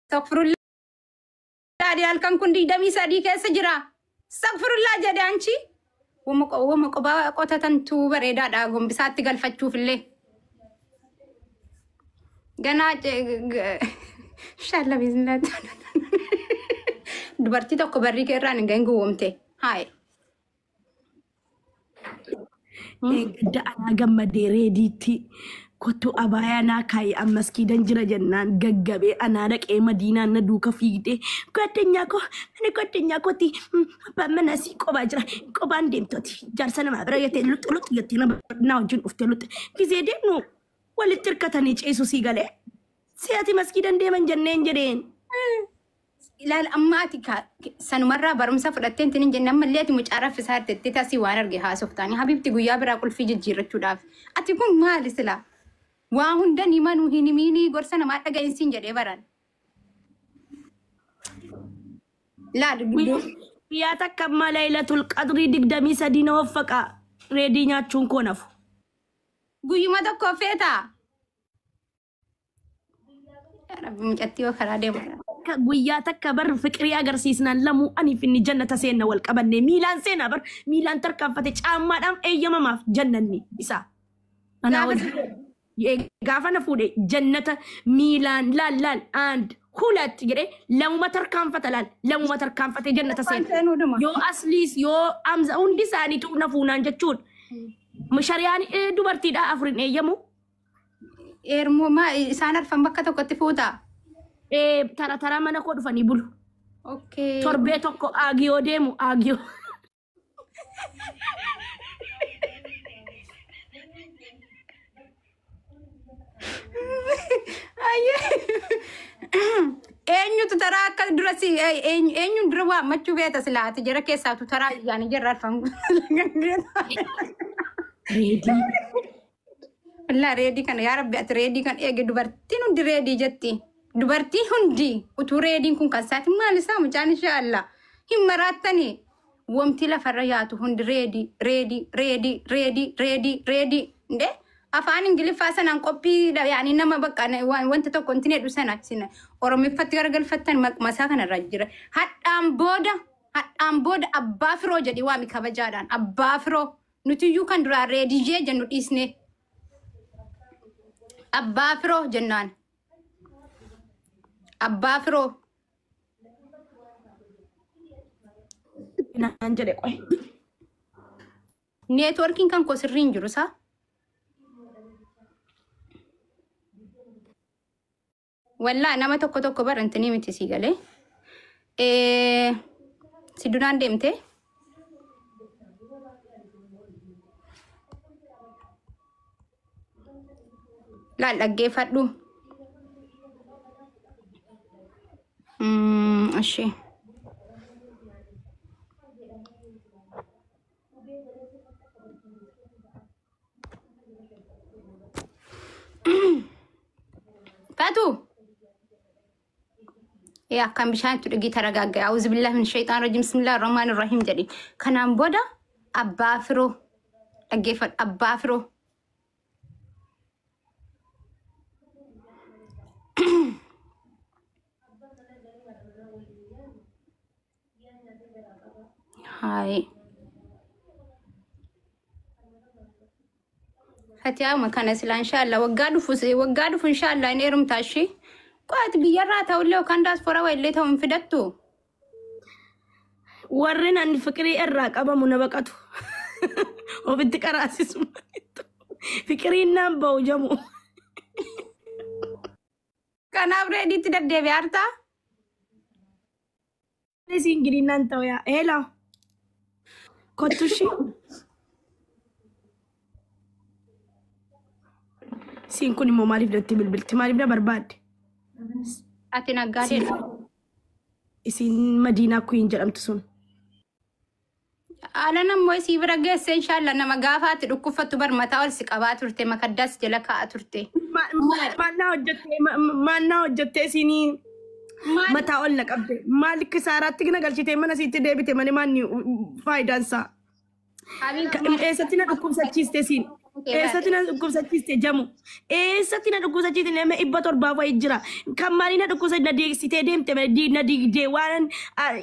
Astaghfirullah diyal kan kun digdamii sadii keessa jira. Astaghfirullah jedhe anchi. Wama qobaa qotatantu bareedaadha gombisaatti galfachuuf illee. Ganaa inshallah bismillah. Dubartii tokko barrii keerraan hin gahin gowwomte. Haay. Eegda ana gammadee reediitti kottu abaayaa naa kaayi ammas kiidan jira jennaan gaggabee anaa dhaqee madiinaan na duuka fiigdee goddanyaa kooti abbaan mana asii qobaa jira qobaan deemtooti jaarsa namaa bira gattee luxu gattee na wajjin dhuftee luxu gisee deemnu walitti hirkatanii ceesu sii galee si'ati maskiidan deeman jenneen jedheen. Ilaal ammaati sanumarraa barumsa fudhatteen tinin jenne ammallee ati mucaara fisaa tettee tasii waan arge haasoftaanii habibti guyyaa biraa qulfii jijjiirrachuudhaaf ati kun maali sila waa hunda nimanuu hin himiinii gorsa namaa dhaga'insiin jedhee baran. Laal guyyaa takka amma Laylatul Qadrii 23 na waffaqaa reedii nyaachuun koo nafu. Guyyuma tokko feetaa. Mucattii yoo karaa deemu. Guyyaa takka bar fiqirii agarsiisnaan lamuu aniif inni jannata seenna wal qabanne miilaan seenaa bar miilaan tarkaanfate caammaadhaan eeyyamamaaf jannanni isaa. Gaafa na fuudhe jannata miilaan laal and hulat jedhee lamuma tarkaanfata laal lamuma tarkaanfate jannata seenna. Yoo asliis yoo amza hundi isaaniitu na fuunaan jechuun. Shari'aan dubartiidhaa afurin eeyyamu. Eermoo isaan arfan bakka tokkotti fuutaa. Tara mana koo dhufanii bulu. Okay. Torbee tokko aagiyoo deemu aagiyoo. Eenyutu taraa akka dura si eenyuun dura waammachuu beeta silaati jara keessaatu taraa yaani jarra arfan. Reedii. Walaa reedii kana yaa rabbi ati reedii kan eege dubartiin hundi reedii jetti. Dubartii hundi utuu reediin kun kan isaati maal isaa mucaan inshallah hin maraattanii wamti lafarra yaatu hundi reedii nde afaan ingiliffaa sanaan qophii yaani nama bakka wanta tokko intin hedhu sana sina oromiffatti garagalfattan masaa kanarra jira hadhaan booda abbaa firoo jedhi waami kabajaadhaan abbaa firoo nutiyyuu kan duraa reedii jennu dhiisne abbaa firoo jennaan. Abbaa firoo. Naan jedhe qoy. Neetworkiin kan koo sirrii hin jiru saa. Wallaa nama tokko barantanii miti sii galee. Si duraan deemtee? Laal dhaggeeffadhu. Ashe. Fatu. Ya kan bishaan tu dhigi taragaagga. Auzu billahi min shaytaan rajim. Bismillahir rahmanir rahim jadi. Kanaan booda abbaa firoo dhaggeeffadhu abbaa firoo. Hai. Hatiyaa makana sila inshallah waggaa dhufu inshallah in eerumtaa ishee. Qo'aati biyyarraa ta'ullee kan diaspora illee ta'u hin fidattu. Warreen ani fiqirii irraa qabamu na baqatu. Ofitti qaraasisu. Fiqiriin naan ba'u jamu. Kanaaf reediitti deddeebi'ee hartaa? Isiin giriinaan ta'u yaa eelaa. Kottushi. Siin kun immoo maaliif datti bilbilti? Maaliif na barbaadde? Ati naggaadeedha. Isiin Madiinaa Kuyin jedhamtu sun. Ala nammoo isii bira geesse inshallah nama gaafaatti dhukkuffattu bar mataa ol si qabaa turte makaddaas jala kaa'aa turte. Maannaa hojjettee isinii mataa ol na qabde. Maal kisaaraatti gina galchitee mana siitti deebite malee maanni faayidaan isaa. Eessatti na dhukkubsachiiste siin. Eessatina dhukkubsachiiste jamu. Eessatina dhukkubsachiiste nama dhibba torbaa fa'i jira. Kan maaliin dhukkubsa na deegsitee deemte na digdee waan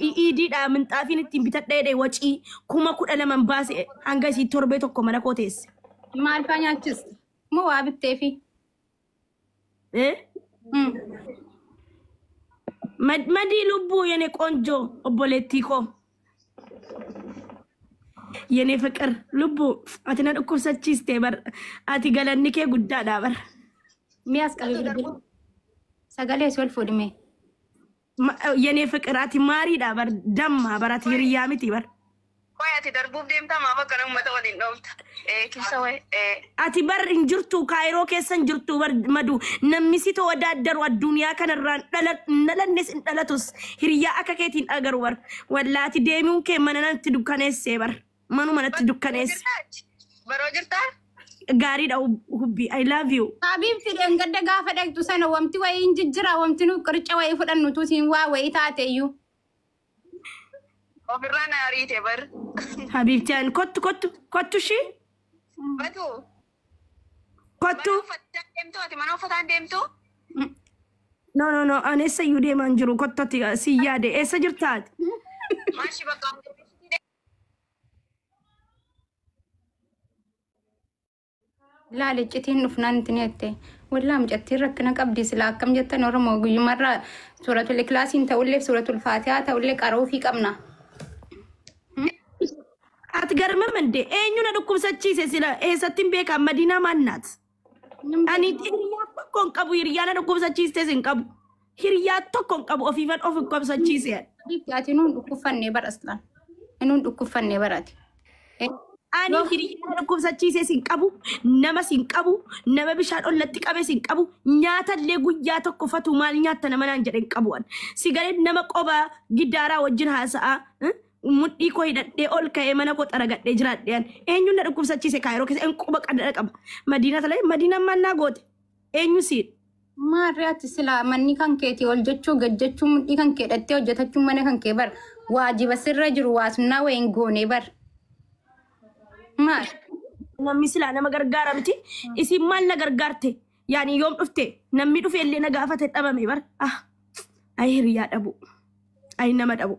iidiidhaa minxaafiin ittiin bitadhee wacii 12,000 baase hanga isii torbee tokko mana koo teesse. Maal faa nyaachiste? Moo waa bitteefi? Madii lubbuu yene qoonjoo obboleettii koo. Yene ፍቅር ልቡ አትና dhukkubsachiiste bar ati galanni kee guddaadha bar Miyaas qabii bilbil. Sagalee sol fuudhime. yene ፍቅር ati maariidha bar damma bar ati hiriyaa miti bar Koi ati darbuuf deemtaa maa bakka namoota waliin dhawta. Kibsa wayi. ati bar hin jirtu kaayiroo keessa hin jirtu bar madu namni si tawaddaaddaru addunyaa kanarraan dhalannes hin dhalatus hiriyaa akka keetiin dhagaru bar wallaati deemuun kee mana natti dukkaneessee bar manuma natti dukkaneesse. Baroo jirtaa? Gaariidha hubbi I love you. Habiibti gadda gaafa dhaqxu sana wamti wayii jijjira wamti nu qoricha wayii fudhannutu siin waa wayii taateeyyuu. Ofirraa na ariite bar. Habiibti ani kottu shi Batu. kottu. Mana uffataan deemtu? No ani eessa iyyuu deemaan jiru kottoti si yaade eessa jirtaati? Maashi bakka Laale citiin dhufnaan itti nette. Wallaan jattiin rakkina qabdi sila akkam jettan Oromoo guyyumarraa suuratul Ikhlaasiin ta'ullee suuratul Faatihaa ta'ullee qaroo fi qabna. Ati garmamande eenyuna dhukkubsachiise sila eessattiin beekaa Madiinaa maannaati? Ani hiriyaa tokko hin qabu hiriyaa na dhukkubsachiiste hin qabu. Hiriyaa tokko hin qabu ofiifan of dhukkubsachiise. Habiibti ati nuun dhukkubfannee baraslaan. Nuun dhukkubfannee barate. Ani hiriyaa dhukkubsachiise hin qabu nama hin qabu nama bishaan ollatti qabe hin qabu nyaatallee guyyaa tokko fatu maal nyaatta nama naan jedhe hin qabu. Sigaret nama qoba giddaaraa wajjin haasa'a. Mudhii koo hidhadhee ol ka'ee mana koo xaragadhee jiraadheen eenyuun na dhukkubsachiise kaayiroo keessa quba qadada qaba. Madiinaa talee Madiinaan mannaa goote eenyu siin? Maarriyaatti sila manni kan keetii ol jechuu gajjechuu mudhii kan kee hidhattee hojjetachuun mana kan kee bar waajiba sirra jiru waasunnaa wayiin goonee bar. Maal? Namni silaa nama gargaara miti isin maal na gargaarte yaani yoom dhufte namni dhufe illee na gaafate dhabame bar ay hiriyaa dhabu ay nama dhabu.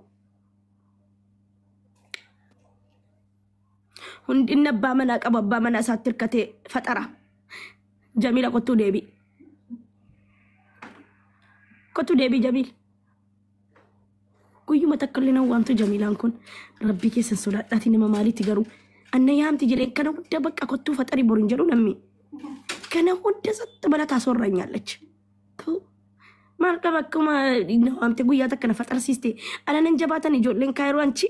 Hundinni abbaa manaa qaba abbaa manaa isaatti hirkatee faxara. Jamiila kottuu deebi. Kottuu deebi Jamiil. Guyyuma takka illee nan waamtu Jamiilaan kun rabbii keessan sodaadhaati nama maaliitti garuu anna yaamti jedheen kana hunda bakka kottuu faxarii borin jedhu namni. Kana hunda satti balataa soorraa nyaalachi. Maal qaba akkuma waamte guyyaa takka na faxarsiiste ala nan jabaatan ijoolleen kaayiroo anchi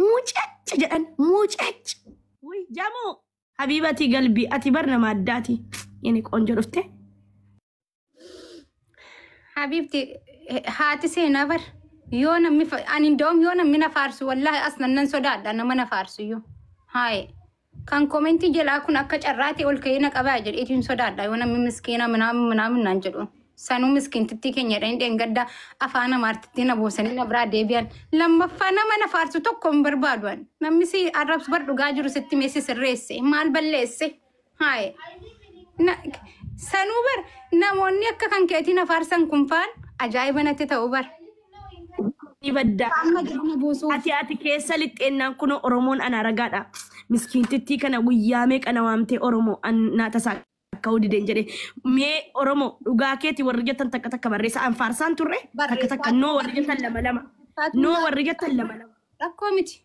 mucacha jedhan mucacha. Wai jamu Habibati galbi ati bar nama addaati yani qoonjo dhufte. Habiibti haati seenaa bar yoo namni ani ndoom yoo namni na faarsu wallahi aslan nan sodaadha nama na faarsu yoo. Haye kan komentii jalaa kun akka carraate ol ka'ee na qabaa jedheetiin sodaadha yoo namni miskiina minaamin naan jedhu. Sanuu miskiintittii keenya dhandheen gadda afaan amaartitti na boosanii na biraa deebi'an lammaffaa nama na faarsu tokko hin barbaaduan namni si arrabsu bar dhugaa jiru sitti meessi sirreesse maal balleesse haaye sanuu bar namoonni akka kan keetii na faarsan kun faan ajaa'iba natti ta'u bar. Ibadda ati keessa lixxeennaan kun Oromoon ana ragaadha miskiintittii kana guyyaa meeqa na waamtee Oromoo naata isaa. Kau di denjere me Oromo dhugaa keeti warri jettan takka takka barreessa an faarsaan turre takka takka no warri jettan lama rakkoo miti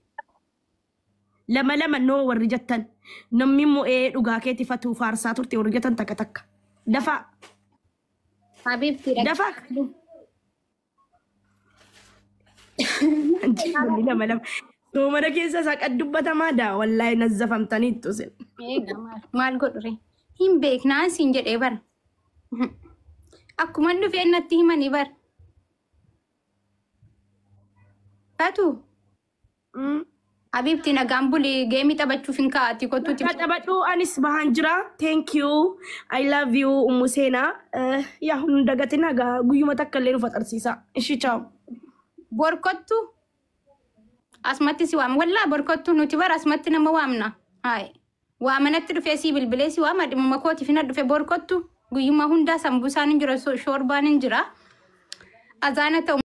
lama no warri jettan namni mo dhugaa keeti fatu faarsaa turte warri jettan takka takka dafa Habiibti dafa lama so mana keessa saqad dubbatamaa daa wallahi nazzafamtaniittu sin maal godhure hin beeknaan siin jedhee bar. Akkuma dhufee natti himanii bar. Fatu. Habiibti nagaan bulii geemii taphachuuf hin kaa'ati kottuuti. Taphadhu anis bahan jira. Thank you. I love you Ummu Seenaa. Yaa hunda gatina guyyuma takka illee nu faxarsiisa. Ishi ciao. Borkottu. Asmatti si waam. Wallaa borkottu nuti bar asmatti nama waamna. Haye. وامنت دفي سي بالبليسي وما دم مكوتي فينا دفي بوركوتو قيما هندا سمبوسان نجرا شوربان نجرا أزانة